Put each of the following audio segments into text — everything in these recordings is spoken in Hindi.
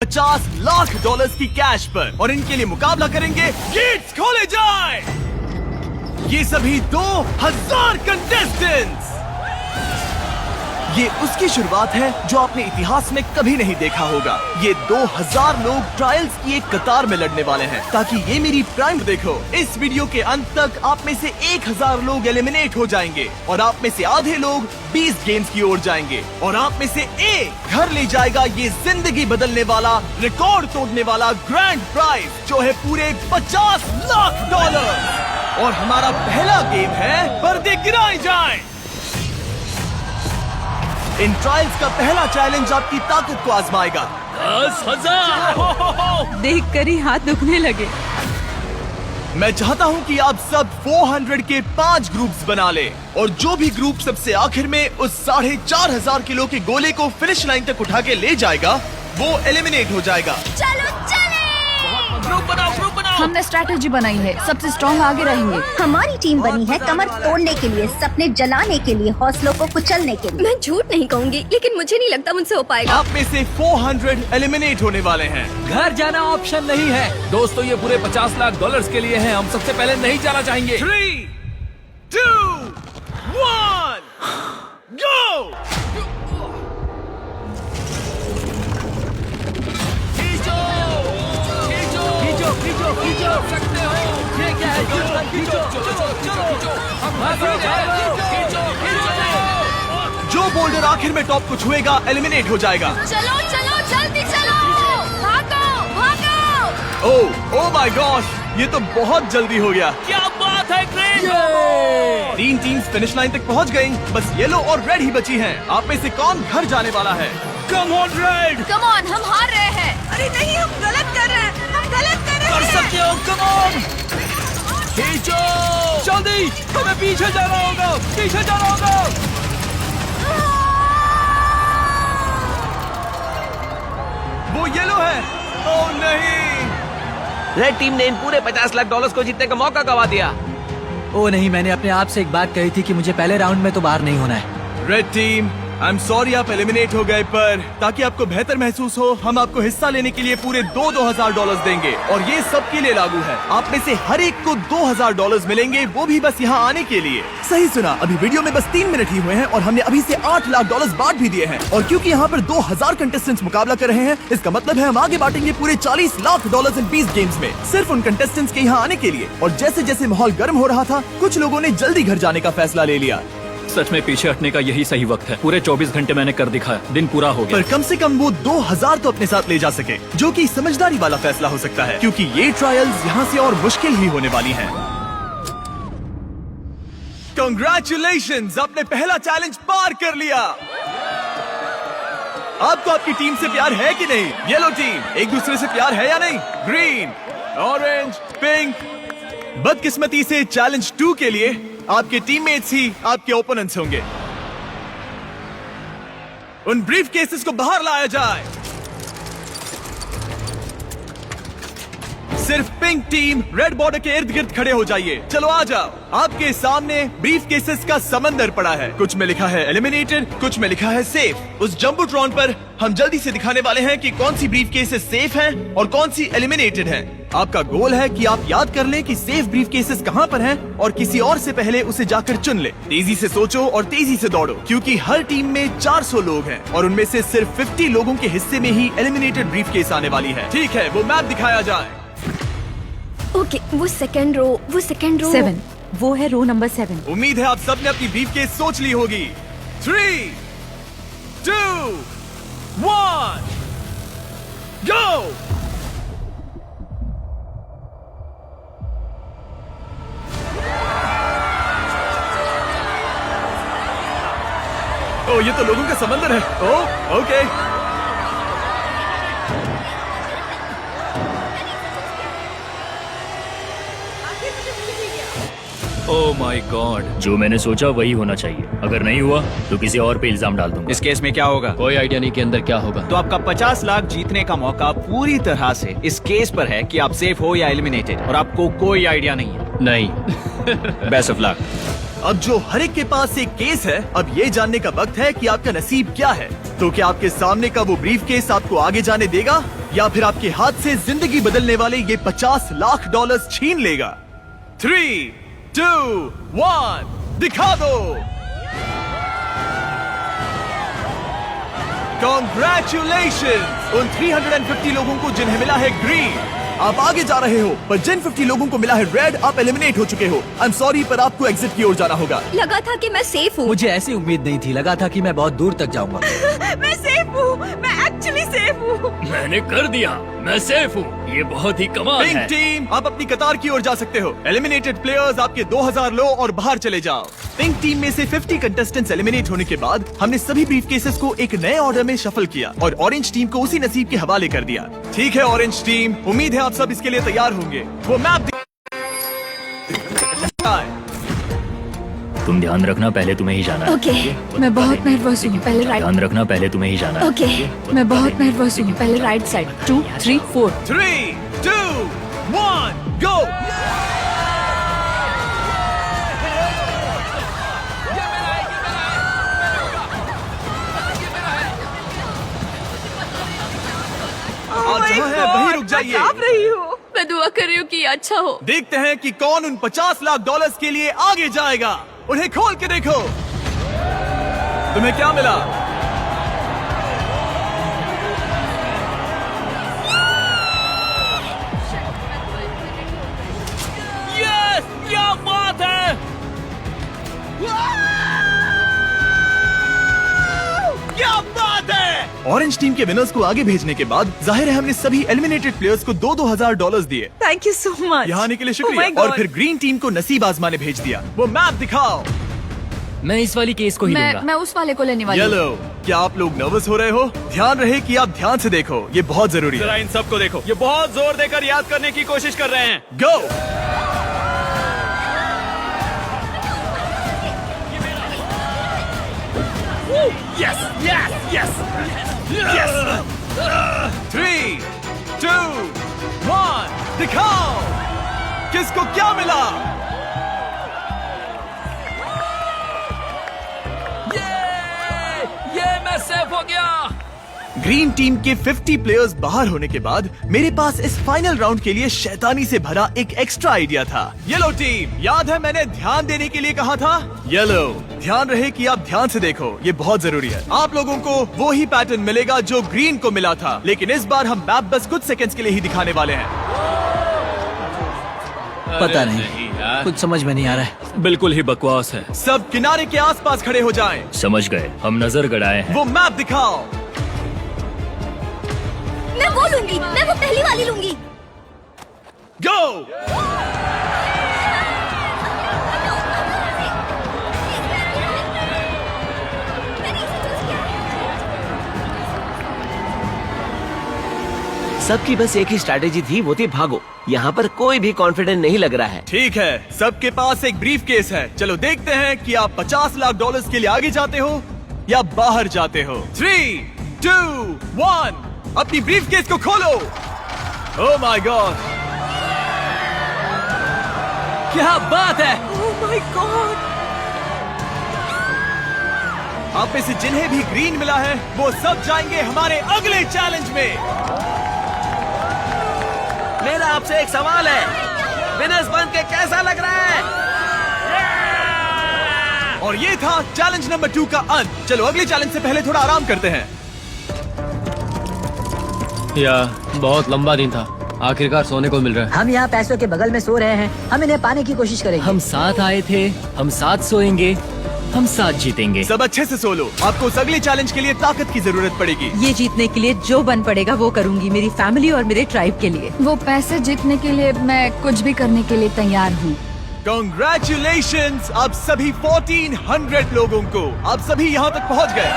50 लाख डॉलर्स की कैश पर, और इनके लिए मुकाबला करेंगे। गेट्स खोले जाए। ये सभी 2000 कंटेस्टेंट्स। ये उसकी शुरुआत है जो आपने इतिहास में कभी नहीं देखा होगा। ये 2000 लोग ट्रायल्स की एक कतार में लड़ने वाले हैं, ताकि ये मेरी प्राइम देखो। इस वीडियो के अंत तक आप में से 1000 लोग एलिमिनेट हो जाएंगे, और आप में से आधे लोग 20 गेम्स की ओर जाएंगे, और आप में से एक घर ले जाएगा ये जिंदगी बदलने वाला, रिकॉर्ड तोड़ने वाला ग्रैंड प्राइज, जो है पूरे 50 लाख डॉलर। और हमारा पहला गेम है पर्दे गिराए जाएं। इन ट्रायल्स का पहला चैलेंज आपकी ताकत को आजमाएगा। 10,000 देखकर ही हाथ दुखने लगे। मैं चाहता हूं कि आप सब 400 के 5 ग्रुप्स बना ले, और जो भी ग्रुप सबसे आखिर में उस 4,500 किलो के गोले को फिनिश लाइन तक उठा के ले जाएगा, वो एलिमिनेट हो जाएगा। चलो चले। ग्रुप बनाओ, ग्रुप बनाओ। हमने स्ट्रैटेजी बनाई है, सबसे स्ट्रॉन्ग आगे रहेंगे। हमारी टीम बनी है कमर तोड़ने के लिए, सपने जलाने के लिए, हौसलों को कुचलने के लिए। मैं झूठ नहीं कहूँगी, लेकिन मुझे नहीं लगता मुझसे हो पाएगा। आप में से 400 एलिमिनेट होने वाले हैं। घर जाना ऑप्शन नहीं है दोस्तों, ये पूरे 50 लाख डॉलर्स के लिए है। हम सबसे पहले नहीं जाना चाहेंगे। 3, 2, 1, go! खींचो, खींचो सकते हो। ये क्या है? खींचो, जो बोल्डर आखिर में टॉप को छुएगा एलिमिनेट हो जाएगा। चलो चलो जल्दी चलो, भागो भागो। ओह माय गॉश, ये तो बहुत जल्दी हो गया। क्या बात है क्रेन। 3 टीम्स फिनिश लाइन तक पहुंच गयी, बस येलो और रेड ही बची हैं। आप में से कौन घर जाने वाला है? Come on red, come on, हम हार रहे हैं। अरे नहीं, हम गलत कर रहे हैं, हम गलत कर रहे कर हैं। सकते हो। कम ऑन, खींचो जल्दी, हमें पीछे जाना होगा, पीछे जाना होगा। वो येलो है। ओह नहीं, रेड टीम ने इन पूरे 50 लाख डॉलर्स को जीतने का मौका गवा दिया। ओ नहीं, मैंने अपने आप से एक बात कही थी कि मुझे पहले राउंड में तो बाहर नहीं होना है। Red team I am sorry आप एलिमिनेट हो गए, पर ताकि आपको बेहतर महसूस हो, हम आपको हिस्सा लेने के लिए पूरे 2,000 डॉलर्स देंगे, और ये सबके लिए लागू है। आप में से हर एक को 2,000 डॉलर्स मिलेंगे, वो भी बस यहाँ आने के लिए। सही सुना, अभी वीडियो में बस 3 मिनट ही हुए हैं और हमने अभी से 8 लाख डॉलर्स बांट भी दिए हैं। और क्योंकि यहाँ पर 2,000 कंटेस्टेंट्स मुकाबला कर रहे हैं, इसका मतलब है हम आगे बांटेंगे पूरे 40 लाख डॉलर्स इन 20 गेम्स में, सिर्फ उन कंटेस्टेंट्स के यहाँ आने के लिए। और जैसे जैसे माहौल गर्म हो रहा था, कुछ लोगों ने जल्दी घर जाने का फैसला ले लिया। सच में पीछे हटने का यही सही वक्त है। पूरे 24 घंटे मैंने कर दिखाया, दिन पूरा हो गया। पर कम से कम वो 2,000 तो अपने साथ ले जा सके, जो कि समझदारी वाला फैसला हो सकता है, क्योंकि ये ट्रायल्स यहाँ से और मुश्किल ही होने वाली हैं। Congratulations, आपने पहला चैलेंज पार कर लिया। आपको आपकी टीम से प्यार है कि नहीं? येलो टीम एक दूसरे से प्यार है या नहीं? Green, orange, pink. बदकिस्मती से चैलेंज 2 के लिए आपके टीममेट्स ही आपके ओपोनेंट्स होंगे। उन ब्रीफ केसेस को बाहर लाया जाए। सिर्फ पिंक टीम रेड बॉर्डर के इर्द गिर्द खड़े हो जाइए। चलो आ जाओ। आपके सामने ब्रीफ केसेस का समंदर पड़ा है। कुछ में लिखा है एलिमिनेटेड, कुछ में लिखा है सेफ। उस जंबोट्रॉन पर हम जल्दी से दिखाने वाले हैं कि कौन सी ब्रीफ केसेस सेफ हैं और कौन सी एलिमिनेटेड हैं। आपका गोल है कि आप याद कर लें कि सेफ ब्रीफ केसेस कहाँ पर हैं, और किसी और से पहले उसे जाकर चुन ले। तेजी से सोचो और तेजी से दौड़ो, क्योंकि हर टीम में 400 लोग हैं, और उनमें से सिर्फ 50 लोगों के हिस्से में ही एलिमिनेटेड ब्रीफ केस आने वाली है। ठीक है, वो मैप दिखाया जाए। ओके, वो सेकंड रो 7, वो है रो नंबर 7। उम्मीद है आप सबने अपनी ब्रीफ केस सोच ली होगी। 3, 2, 1, गो! ओ, ये तो लोगों का समंदर है। ओ, ओके। ओह माय गॉड, जो मैंने सोचा वही होना चाहिए। अगर नहीं हुआ तो किसी और पे इल्जाम डाल दूंगा। इस केस में क्या होगा? कोई आइडिया नहीं कि अंदर क्या होगा। तो आपका 50 लाख जीतने का मौका पूरी तरह से इस केस पर है कि आप सेफ हो या एलिमिनेटेड, और आपको कोई आइडिया नहीं है। नहीं। Best of luck. अब जो हर एक के पास एक केस है, अब ये जानने का वक्त है कि आपका नसीब क्या है। तो क्या आपके सामने का वो ब्रीफ केस आपको आगे जाने देगा, या फिर आपके हाथ से जिंदगी बदलने वाले ये 50 लाख डॉलर्स छीन लेगा? 3, 2, 1, दिखा दो। Congratulations उन 350 लोगों को जिन्हें मिला है ग्रीन। आप आगे जा रहे हो, पर जिन 50 लोगों को मिला है रेड, आप एलिमिनेट हो चुके हो। आई एम सॉरी, पर आपको एग्जिट की ओर जाना होगा। लगा था कि मैं सेफ हूँ। मुझे ऐसी उम्मीद नहीं थी, लगा था कि मैं बहुत दूर तक जाऊंगा। मैं सेफ हूँ, मैं एक्चुअली सेफ हूँ। मैंने कर दिया, मैं सेफ हूँ। ये बहुत ही कमाल पिंक है। टीम, आप अपनी कतार की ओर जा सकते हो। एलिमिनेटेड प्लेयर्स आपके 2000 लो और बाहर चले जाओ। पिंक टीम में से 50 कंटेस्टेंट्स एलिमिनेट होने के बाद हमने सभी ब्रीफ केसेस को एक नए ऑर्डर में शफल किया और ऑरेंज टीम को उसी नसीब के हवाले कर दिया। ठीक है ऑरेंज टीम, उम्मीद है आप सब इसके लिए तैयार होंगे। वो मैप तुम ध्यान रखना, पहले तुम्हें ही जाना है। ओके। मैं बहुत नर्वस हूँ। पहले राइट। ध्यान रखना, पहले तुम्हें ही जाना है। ओके। मैं बहुत नर्वस हूँ। पहले राइट साइड। 2, 3, 4। 3, 2, 1, गो। जहाँ है वहीं रुक जाइए। कांप रही हूँ। मैं दुआ कर रही हूँ कि ये अच्छा हो। देखते हैं कि कौन उन 50 लाख डॉलर्स के लिए आगे जाएगा। उन्हें खोल के देखो। तुम्हें क्या मिला? यस, क्या बात है। क्या बात है। ऑरेंज टीम के विनर्स को आगे भेजने के बाद जाहिर है हमने सभी एलिमिनेटेड प्लेयर्स को 2-2 हजार डॉलर्स दिए। Thank you so much. यहाँ आने के लिए शुक्रिया। और फिर ग्रीन टीम को नसीब आजमाने भेज दिया। वो मैप दिखाओ। मैं इस वाली केस को ही लूंगा। मैं उस वाले को लेने वाली हूँ। येलो, क्या आप लोग नर्वस हो रहे हो? ध्यान रहे कि आप ध्यान से देखो, ये बहुत जरूरी है। जरा इन सबको देखो, ये बहुत जोर देकर याद करने की कोशिश कर रहे हैं। Go. Yes, yes, yes, yes. 3, 2, 1, दिखाओ किसको क्या मिला। ये मैं सेफ हो गया। ग्रीन टीम के 50 प्लेयर्स बाहर होने के बाद मेरे पास इस फाइनल राउंड के लिए शैतानी से भरा एक एक्स्ट्रा आइडिया था। येलो टीम, याद है मैंने ध्यान देने के लिए कहा था? येलो, ध्यान रहे कि आप ध्यान से देखो, ये बहुत जरूरी है। आप लोगों को वो ही पैटर्न मिलेगा जो ग्रीन को मिला था, लेकिन इस बार हम मैप बस कुछ सेकंड्स के लिए ही दिखाने वाले हैं। पता नहीं, कुछ समझ में नहीं आ रहा है। बिल्कुल ही बकवास है। सब किनारे के आसपास खड़े हो जाएं। समझ गए, हम नजर गड़ाए हैं। वो मैप दिखाओ। मैं वो लूंगी, मैं वो पहली वाली लूंगी। गो। सबकी बस एक ही स्ट्रैटेजी थी, वो थी भागो। यहाँ पर कोई भी कॉन्फिडेंट नहीं लग रहा है। ठीक है, सबके पास एक ब्रीफ केस है। चलो देखते हैं कि आप 50 लाख डॉलर्स के लिए आगे जाते हो या बाहर जाते हो। 3, 2, 1, अपनी ब्रीफ केस को खोलो। ओह माय गॉड, क्या बात है। Oh my God. आप में से जिन्हें भी ग्रीन मिला है वो सब जाएंगे हमारे अगले चैलेंज में। मेरा आपसे एक सवाल है, विनर्स बन के कैसा लग रहा है? और ये था चैलेंज नंबर 2 का अंत। चलो अगले चैलेंज से पहले थोड़ा आराम करते हैं। बहुत लंबा दिन था, आखिरकार सोने को मिल रहा है। हम यहाँ पैसों के बगल में सो रहे हैं, हम इन्हें पाने की कोशिश करेंगे। हम साथ आए थे, हम साथ सोएंगे, हम साथ जीतेंगे। सब अच्छे से सो लो, आपको उस अगले चैलेंज के लिए ताकत की जरूरत पड़ेगी। ये जीतने के लिए जो बन पड़ेगा वो करूंगी, मेरी फैमिली और मेरे ट्राइब के लिए। वो पैसे जीतने के लिए मैं कुछ भी करने के लिए तैयार हूँ। Congratulations आप सभी 1400 लोगों को, आप सभी यहाँ तक पहुँच गए।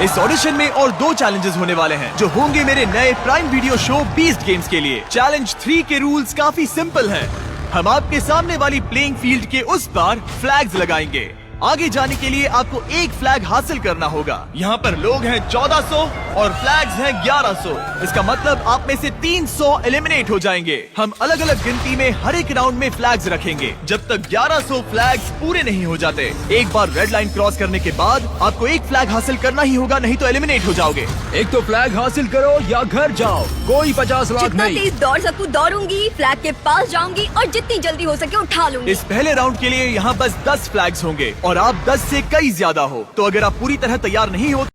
इस ऑडिशन में और 2 चैलेंजेस होने वाले हैं जो होंगे मेरे नए prime video show beast games के लिए। चैलेंज 3 के रूल्स काफी सिंपल हैं। हम आपके सामने वाली प्लेइंग फील्ड के उस पार फ्लैग्स लगाएंगे। आगे जाने के लिए आपको एक फ्लैग हासिल करना होगा। यहाँ पर लोग हैं 1400 और फ्लैग्स हैं 1100। इसका मतलब आप में से 300 एलिमिनेट हो जाएंगे। हम अलग अलग गिनती में हर एक राउंड में फ्लैग्स रखेंगे जब तक 1100 फ्लैग्स पूरे नहीं हो जाते। एक बार रेड लाइन क्रॉस करने के बाद आपको एक फ्लैग हासिल करना ही होगा, नहीं तो एलिमिनेट हो जाओगे। एक तो फ्लैग हासिल करो या घर जाओ, कोई 50 लाख जितना नहीं। तेज दौड़ सकूं दौड़ूंगी, फ्लैग के पास जाऊंगी और जितनी जल्दी हो सके उठा लूंगी। इस पहले राउंड के लिए यहाँ बस 10 फ्लैग्स होंगे और आप 10 से कई ज्यादा हो। तो अगर आप पूरी तरह तैयार नहीं हो